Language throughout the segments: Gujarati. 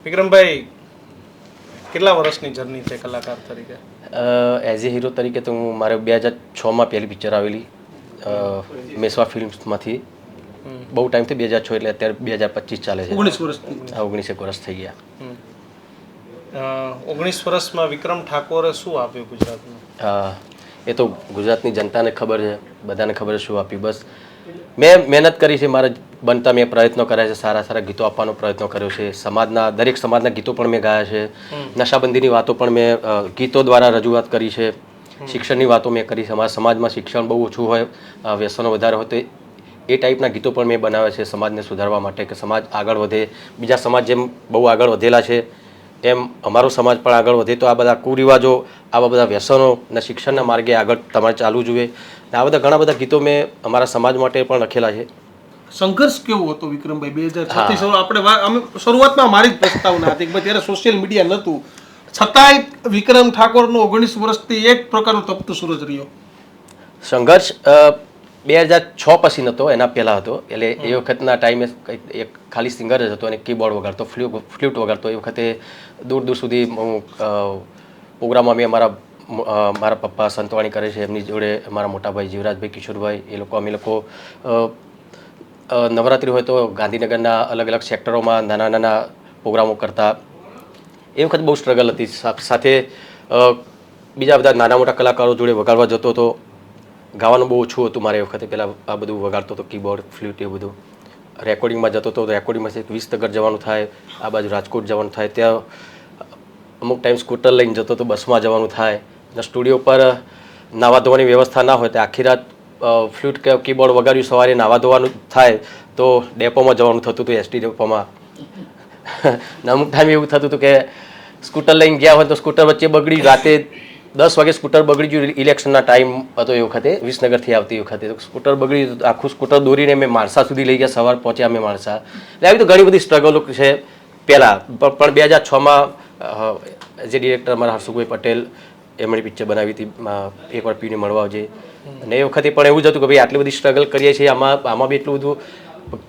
વિક્રમભાઈ કેટલા વર્ષની જર્ની છે કલાકાર તરીકે? એઝ એ હીરો તરીકે તો હું મારે 2006માં પહેલી પિક્ચર આવેલી મેસવા ફિલ્મ્સમાંથી. બહુ ટાઈમથી 2006 એટલે અત્યારે 2025 ચાલે છે. 19 વર્ષ થઈ ગયા. 19 વર્ષમાં વિક્રમ ઠાકોરે શું આપ્યું ગુજરાતમાં? એ તો ગુજરાતની જનતાને ખબર છે, બધાને ખબર છે શું આપ્યું. બસ મેં મહેનત કરી છે, મારા બનતા મેં પ્રયત્નો કર્યા છે, સારા સારા ગીતો આપવાનો પ્રયત્ન કર્યો છે. દરેક સમાજના ગીતો પણ મેં ગાયા છે. નશાબંધીની વાતો પણ મેં ગીતો દ્વારા રજૂઆત કરી છે. શિક્ષણની વાતો મેં કરી છે. અમારા સમાજમાં શિક્ષણ બહુ ઓછું હોય, વ્યસનો વધારે હોય, તો એ ટાઈપના ગીતો પણ મેં બનાવ્યા છે સમાજને સુધારવા માટે, કે સમાજ આગળ વધે. બીજા સમાજ જેમ બહુ આગળ વધેલા છે એમ અમારો સમાજ પણ આગળ વધે. તો આ બધા કુરિવાજો, આવા બધા વ્યસનો અને શિક્ષણના માર્ગે આગળ તમારે ચાલવું જોઈએ. આ બધા ઘણા બધા ગીતો મેં અમારા સમાજ માટે પણ લખેલા છે. સંઘર્ષ કેવો હતો વિક્રમભાઈ 2006 આપણે શરૂઆતમાં મારી જ પ્રસ્તાવના હતી કે ત્યારે સોશિયલ મીડિયા નહોતું, છતાંય વિક્રમ ઠાકોરનો 19 વર્ષથી એક પ્રકારનો તપતો સૂરજ રહ્યો. સંઘર્ષ 2006 પછી નહોતો, એના પહેલાં હતો. એટલે એ વખતના ટાઈમે એક ખાલી સિંગર જ હતો અને કીબોર્ડ વગાડતો, ફ્લ્યુટ વગાડતો. એ વખતે દૂર દૂર સુધી હું પ્રોગ્રામમાં મેં મારા પપ્પા સંતવાણી કરે છે, એમની જોડે મારા મોટાભાઈ જીવરાજભાઈ, કિશોરભાઈ, અમે લોકો નવરાત્રિ હોય તો ગાંધીનગરના અલગ અલગ સેક્ટરોમાં નાના નાના પ્રોગ્રામો કરતા. એ વખત બહુ સ્ટ્રગલ હતી. સાથે બીજા બધા નાના મોટા કલાકારો જોડે વગાડવા જતો હતો. ગાવાનું બહુ ઓછું હતું મારે એ વખતે. પહેલાં આ બધું વગાડતો હતો, કીબોર્ડ, ફ્લ્યુટ, એ બધું. રેકોર્ડિંગમાં જતો હતો, રેકોર્ડિંગમાં 20 જવાનું થાય, આ બાજુ રાજકોટ જવાનું થાય, ત્યાં અમુક ટાઈમ સ્કૂટર લઈને જતો હતો, બસમાં જવાનું થાય. સ્ટુડિયો પર નાવા ધોવાની વ્યવસ્થા ના હોય તો આખી રાત ફ્લ્યુટ કે કીબોર્ડ વગાડ્યું, સવારે નાવા ધોવાનું થાય તો ડેપોમાં જવાનું થતું હતું, એસટી ડેપોમાં. અમુક ટાઈમ એવું થતું હતું કે સ્કૂટર લઈને ગયા હોય તો સ્કૂટર વચ્ચે બગડી, રાતે 10 વાગે સ્કૂટર બગડી ગયું. ઇલેક્શનના ટાઈમ હતો એ વખતે, વિસનગરથી આવતી વખતે. તો સ્કૂટર બગડી, આખું સ્કૂટર દોરીને મેં માણસા સુધી લઈ ગયા, સવાર પહોંચ્યા અમે માણસા. એટલે આવી તો ઘણી બધી સ્ટ્રગલો છે પહેલાં. પણ 2006માં જે ડિરેક્ટર અમારા હર્ષુભાઈ પટેલ, એમણે પિક્ચર બનાવી હતી એકવાર પીને મળવા આવજે. અને એ વખતે પણ એવું જ હતું કે ભાઈ આટલી બધી સ્ટ્રગલ કરીએ છીએ, આમાં બી એટલું બધું.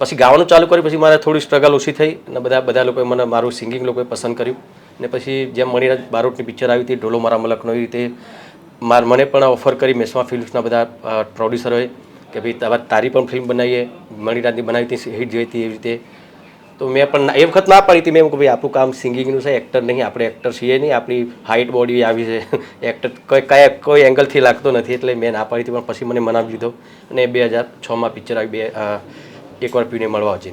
પછી ગાવાનું ચાલુ કર્યું, પછી મારે થોડી સ્ટ્રગલ ઓછી થઈ અને બધા લોકોએ મને મારું સિંગિંગ લોકોએ પસંદ કર્યું. ને પછી જેમ મણિરાજ બારોટની પિક્ચર આવી હતી ઢોલો મારા મલકનો, એ રીતે મને પણ ઓફર કરી મેસવા ફિલ્મ્સના બધા પ્રોડ્યુસરોએ કે ભાઈ તારી પણ ફિલ્મ બનાવીએ. મણિરાજની બનાવી હતી, હિટ જોઈ હતી, એવી રીતે. તો મેં પણ એ વખત ના પાડી હતી. મેં કહ્યું ભાઈ આપણું કામ સિંગિંગનું છે, એક્ટર નહીં, આપણે એક્ટર છીએ નહીં, આપણી હાઇટ બોડી આવી છે, એક્ટર કોઈ એંગલથી લાગતો નથી. એટલે મેં ના પાડી હતી, પણ પછી મને મનાવી લીધો અને 2006માં પિક્ચર આવી એકવાર પીને મળવા આવજે.